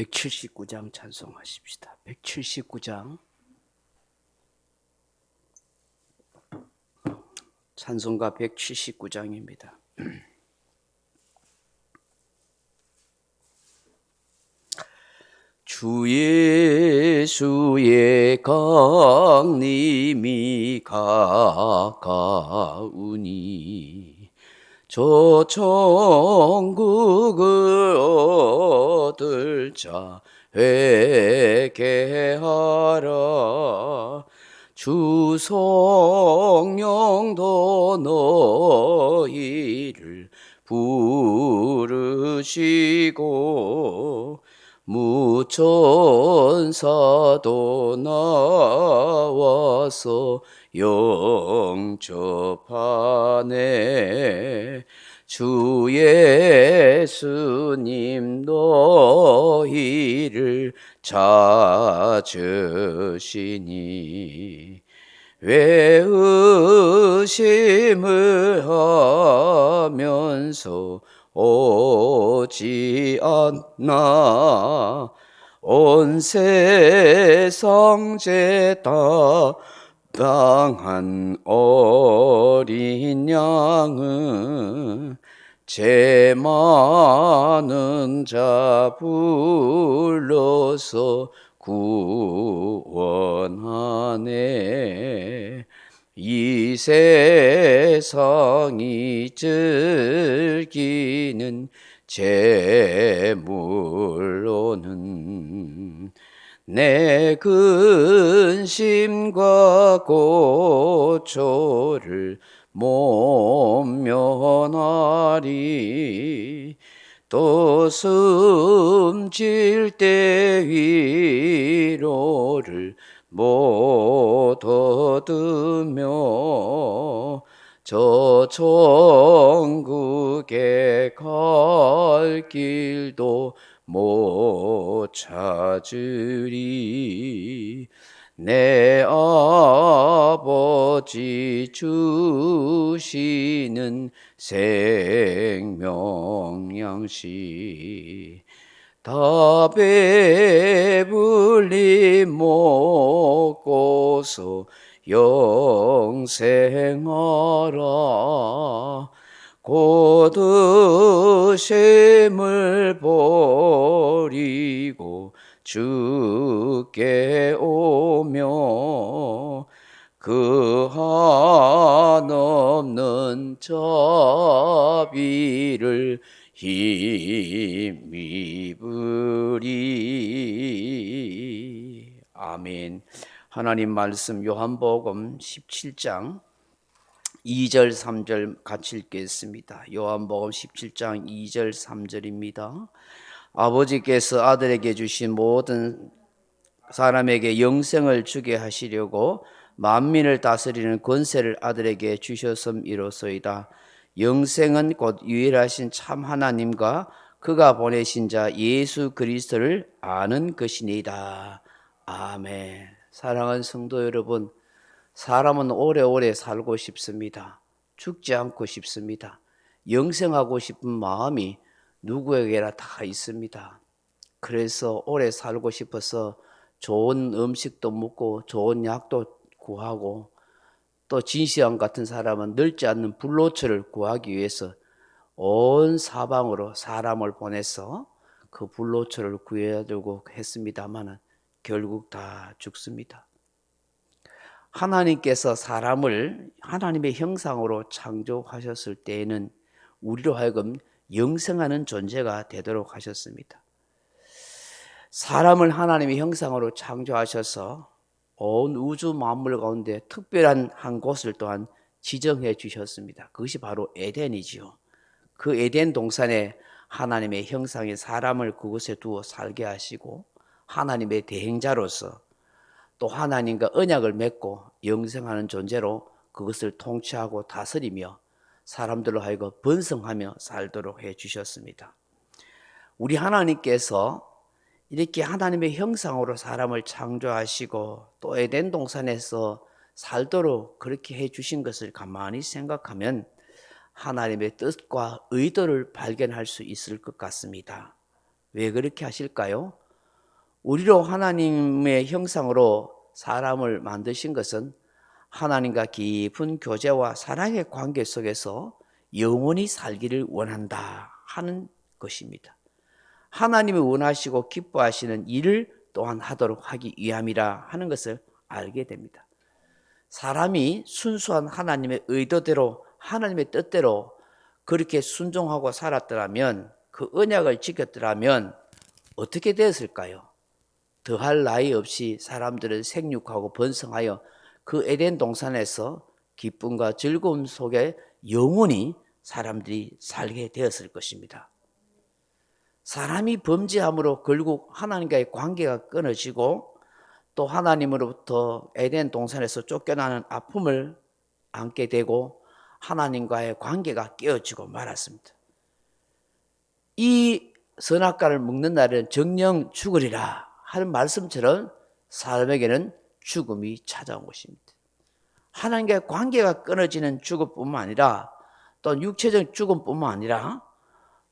179장 찬송하십시다. 179장 찬송가 179장입니다. 주 예수의 강림이 가까우니 저 천국을 얻을 자 회개하라. 주 성령도 너희를 부르시고 무천사도 나와서 영접하네. 주 예수님 너희를 찾으시니 왜 의심을 하면서 오지 않나. 온 세상 죄다 당한 어린 양은 죄 많은 자 불러서 구원하네. 이 세상이 즐기는 재물로는 내 근심과 고초를 못 면하리. 또 숨질 때 위로를 못 얻으며 저 천국에 갈 길도 못 찾으리. 내 아버지 주시는 생명 양식 다 배불리 먹고서 영생하라. 곧 의심을 버리고 주께 오며 그 한없는 자비를 힘입으리. 아멘. 하나님 말씀 요한복음 17장 2절 3절 같이 읽겠습니다. 요한복음 17장 2절 3절입니다. 아버지께서 아들에게 주신 모든 사람에게 영생을 주게 하시려고 만민을 다스리는 권세를 아들에게 주셨음이로소이다. 영생은 곧 유일하신 참 하나님과 그가 보내신 자 예수 그리스도를 아는 것이니이다. 아멘. 사랑하는 성도 여러분, 사람은 오래오래 살고 싶습니다. 죽지 않고 싶습니다. 영생하고 싶은 마음이 누구에게나 다 있습니다. 그래서 오래 살고 싶어서 좋은 음식도 먹고 좋은 약도 구하고 또 진시황 같은 사람은 늙지 않는 불로초를 구하기 위해서 온 사방으로 사람을 보내서 그 불로초를 구해주고 했습니다만 결국 다 죽습니다. 하나님께서 사람을 하나님의 형상으로 창조하셨을 때에는 우리로 하여금 영생하는 존재가 되도록 하셨습니다. 사람을 하나님의 형상으로 창조하셔서 온 우주 만물 가운데 특별한 한 곳을 또한 지정해 주셨습니다. 그것이 바로 에덴이지요. 그 에덴 동산에 하나님의 형상의 사람을 그곳에 두어 살게 하시고 하나님의 대행자로서 또 하나님과 언약을 맺고 영생하는 존재로 그것을 통치하고 다스리며 사람들로 하여금 번성하며 살도록 해 주셨습니다. 우리 하나님께서 이렇게 하나님의 형상으로 사람을 창조하시고 또 에덴 동산에서 살도록 그렇게 해 주신 것을 가만히 생각하면 하나님의 뜻과 의도를 발견할 수 있을 것 같습니다. 왜 그렇게 하실까요? 우리로 하나님의 형상으로 사람을 만드신 것은 하나님과 깊은 교제와 사랑의 관계 속에서 영원히 살기를 원한다 하는 것입니다. 하나님이 원하시고 기뻐하시는 일을 또한 하도록 하기 위함이라 하는 것을 알게 됩니다. 사람이 순수한 하나님의 의도대로 하나님의 뜻대로 그렇게 순종하고 살았더라면, 그 언약을 지켰더라면 어떻게 되었을까요? 더할 나위 없이 사람들은 생육하고 번성하여 그 에덴 동산에서 기쁨과 즐거움 속에 영원히 사람들이 살게 되었을 것입니다. 사람이 범죄함으로 결국 하나님과의 관계가 끊어지고 또 하나님으로부터 에덴 동산에서 쫓겨나는 아픔을 안게 되고 하나님과의 관계가 깨어지고 말았습니다. 이 선악과를 먹는 날은 정령 죽으리라 하는 말씀처럼 사람에게는 죽음이 찾아온 것입니다. 하나님과의 관계가 끊어지는 죽음뿐만 아니라 또 육체적 죽음뿐만 아니라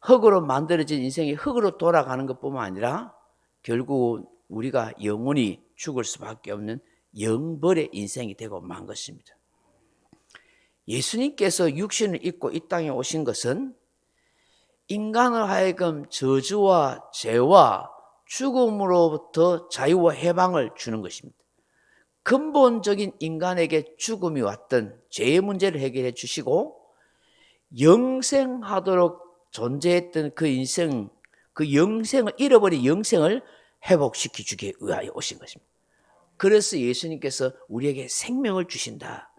흙으로 만들어진 인생이 흙으로 돌아가는 것뿐만 아니라 결국 우리가 영원히 죽을 수밖에 없는 영벌의 인생이 되고 만 것입니다. 예수님께서 육신을 입고 이 땅에 오신 것은 인간을 하여금 저주와 죄와 죽음으로부터 자유와 해방을 주는 것입니다. 근본적인 인간에게 죽음이 왔던 죄의 문제를 해결해 주시고 영생하도록 존재했던 그 인생, 그 영생을 잃어버린 영생을 회복시켜 주기 위하여 오신 것입니다. 그래서 예수님께서 우리에게 생명을 주신다.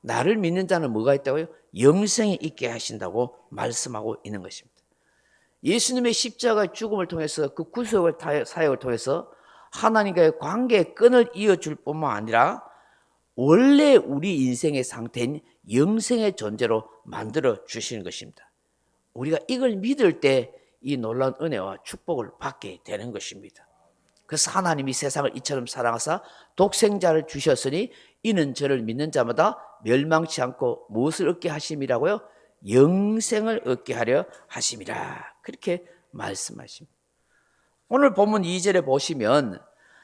나를 믿는 자는 뭐가 있다고요? 영생이 있게 하신다고 말씀하고 있는 것입니다. 예수님의 십자가의 죽음을 통해서 그 구속의 사역을 통해서 하나님과의 관계의 끈을 이어줄 뿐만 아니라 원래 우리 인생의 상태인 영생의 존재로 만들어 주시는 것입니다. 우리가 이걸 믿을 때 이 놀라운 은혜와 축복을 받게 되는 것입니다. 그래서 하나님이 세상을 이처럼 사랑하사 독생자를 주셨으니 이는 저를 믿는 자마다 멸망치 않고 무엇을 얻게 하심이라고요? 영생을 얻게 하려 하심이라. 그렇게 말씀하십니다. 오늘 본문 2절에 보시면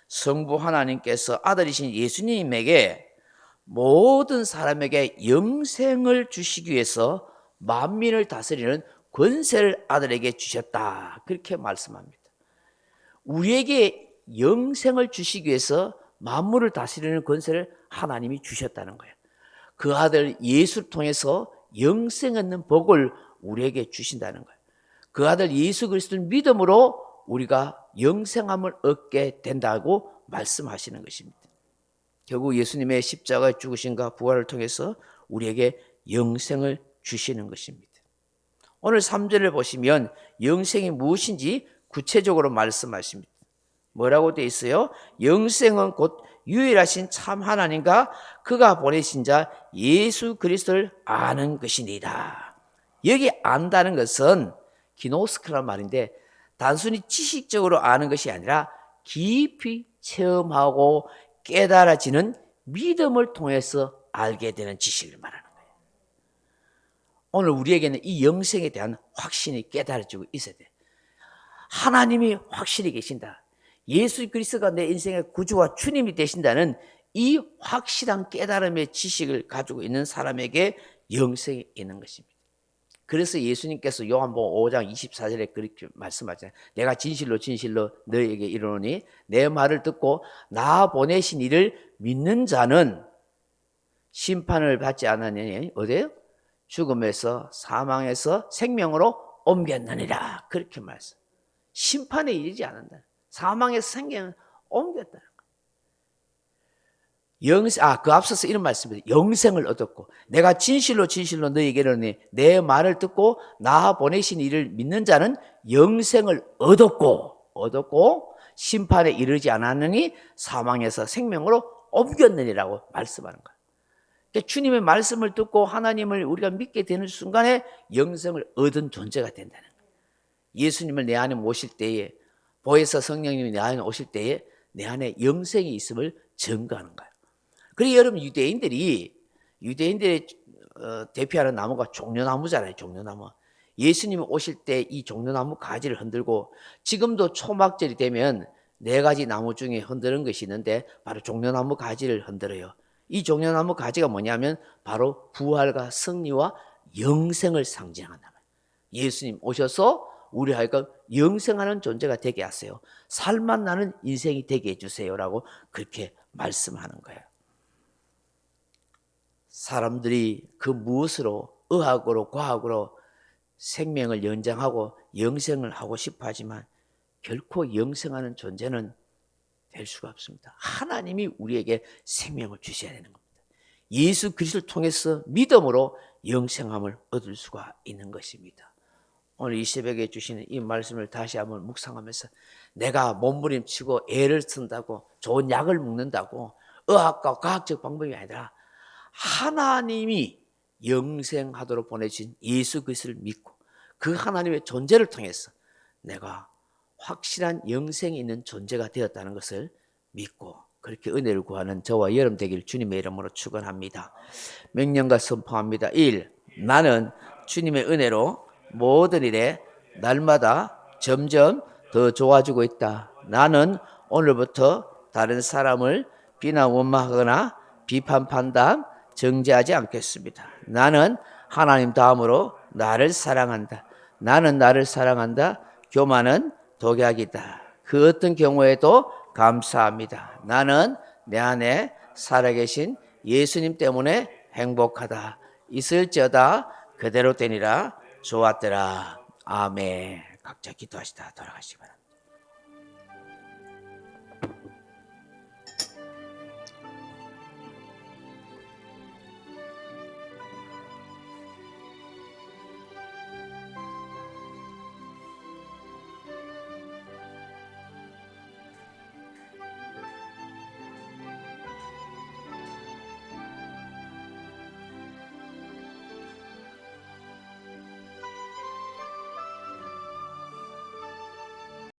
성부 하나님께서 아들이신 예수님에게 모든 사람에게 영생을 주시기 위해서 만민을 다스리는 권세를 아들에게 주셨다. 그렇게 말씀합니다. 우리에게 영생을 주시기 위해서 만물을 다스리는 권세를 하나님이 주셨다는 거예요. 그 아들 예수를 통해서 영생 있는 복을 우리에게 주신다는 거예요. 그 아들 예수 그리스도를 믿음으로 우리가 영생함을 얻게 된다고 말씀하시는 것입니다. 결국 예수님의 십자가의 죽으심과 부활을 통해서 우리에게 영생을 주시는 것입니다. 오늘 3절을 보시면 영생이 무엇인지 구체적으로 말씀하십니다. 뭐라고 되어 있어요? 영생은 곧 유일하신 참 하나님과 그가 보내신 자 예수 그리스도를 아는 것이니이다. 여기 안다는 것은 기노스크란 말인데 단순히 지식적으로 아는 것이 아니라 깊이 체험하고 깨달아지는 믿음을 통해서 알게 되는 지식을 말하는 거예요. 오늘 우리에게는 이 영생에 대한 확신이 깨달아지고 있어야 돼요. 하나님이 확실히 계신다. 예수 그리스도가 내 인생의 구주와 주님이 되신다는 이 확실한 깨달음의 지식을 가지고 있는 사람에게 영생이 있는 것입니다. 그래서 예수님께서 요한복음 5장 24절에 그렇게 말씀하잖아요. 내가 진실로 진실로 너희에게 이르노니 내 말을 듣고 나 보내신 이를 믿는 자는 심판을 받지 않았느니 어디에요? 죽음에서 사망에서 생명으로 옮겼느니라. 그렇게 말씀. 심판에 이르지 않는다. 사망에서 생명을 옮겼다는 거예요. 그 앞서서 이런 말씀입니다. 영생을 얻었고 내가 진실로 진실로 너희에게 이르노니 내 말을 듣고 나 보내신 이를 믿는 자는 영생을 얻었고 심판에 이르지 않았느니 사망에서 생명으로 옮겼느니라고 말씀하는 거예요. 그러니까 주님의 말씀을 듣고 하나님을 우리가 믿게 되는 순간에 영생을 얻은 존재가 된다는 거예요. 예수님을 내 안에 모실 때에 보혜사 성령님이 내 안에 오실 때에 내 안에 영생이 있음을 증거하는 거예요. 그리고 여러분 유대인들이 대표하는 나무가 종려나무잖아요. 종려나무. 예수님이 오실 때 이 종려나무 가지를 흔들고 지금도 초막절이 되면 네 가지 나무 중에 흔드는 것이 있는데 바로 종려나무 가지를 흔들어요. 이 종려나무 가지가 뭐냐면 바로 부활과 승리와 영생을 상징한다. 예수님 오셔서 우리 하여금 영생하는 존재가 되게 하세요. 살맛 나는 인생이 되게 해주세요라고 그렇게 말씀하는 거예요. 사람들이 그 무엇으로 의학으로 과학으로 생명을 연장하고 영생을 하고 싶어 하지만 결코 영생하는 존재는 될 수가 없습니다. 하나님이 우리에게 생명을 주셔야 되는 겁니다. 예수 그리스도를 통해서 믿음으로 영생함을 얻을 수가 있는 것입니다. 오늘 이 새벽에 주시는 이 말씀을 다시 한번 묵상하면서 내가 몸부림치고 애를 쓴다고 좋은 약을 먹는다고 의학과 과학적 방법이 아니라 하나님이 영생하도록 보내신 예수 그리스도를 믿고 그 하나님의 존재를 통해서 내가 확실한 영생이 있는 존재가 되었다는 것을 믿고 그렇게 은혜를 구하는 저와 여러분 되길 주님의 이름으로 축원합니다. 명령과 선포합니다. 1. 나는 주님의 은혜로 모든 일에 날마다 점점 더 좋아지고 있다. 나는 오늘부터 다른 사람을 비난 원망하거나 비판 판단 정죄하지 않겠습니다. 나는 하나님 다음으로 나를 사랑한다. 나는 나를 사랑한다. 교만은 독약이다. 그 어떤 경우에도 감사합니다. 나는 내 안에 살아계신 예수님 때문에 행복하다. 있을지어다 그대로 되니라. 좋았더라. 아멘. 각자 기도하시다 돌아가시기 바랍니다.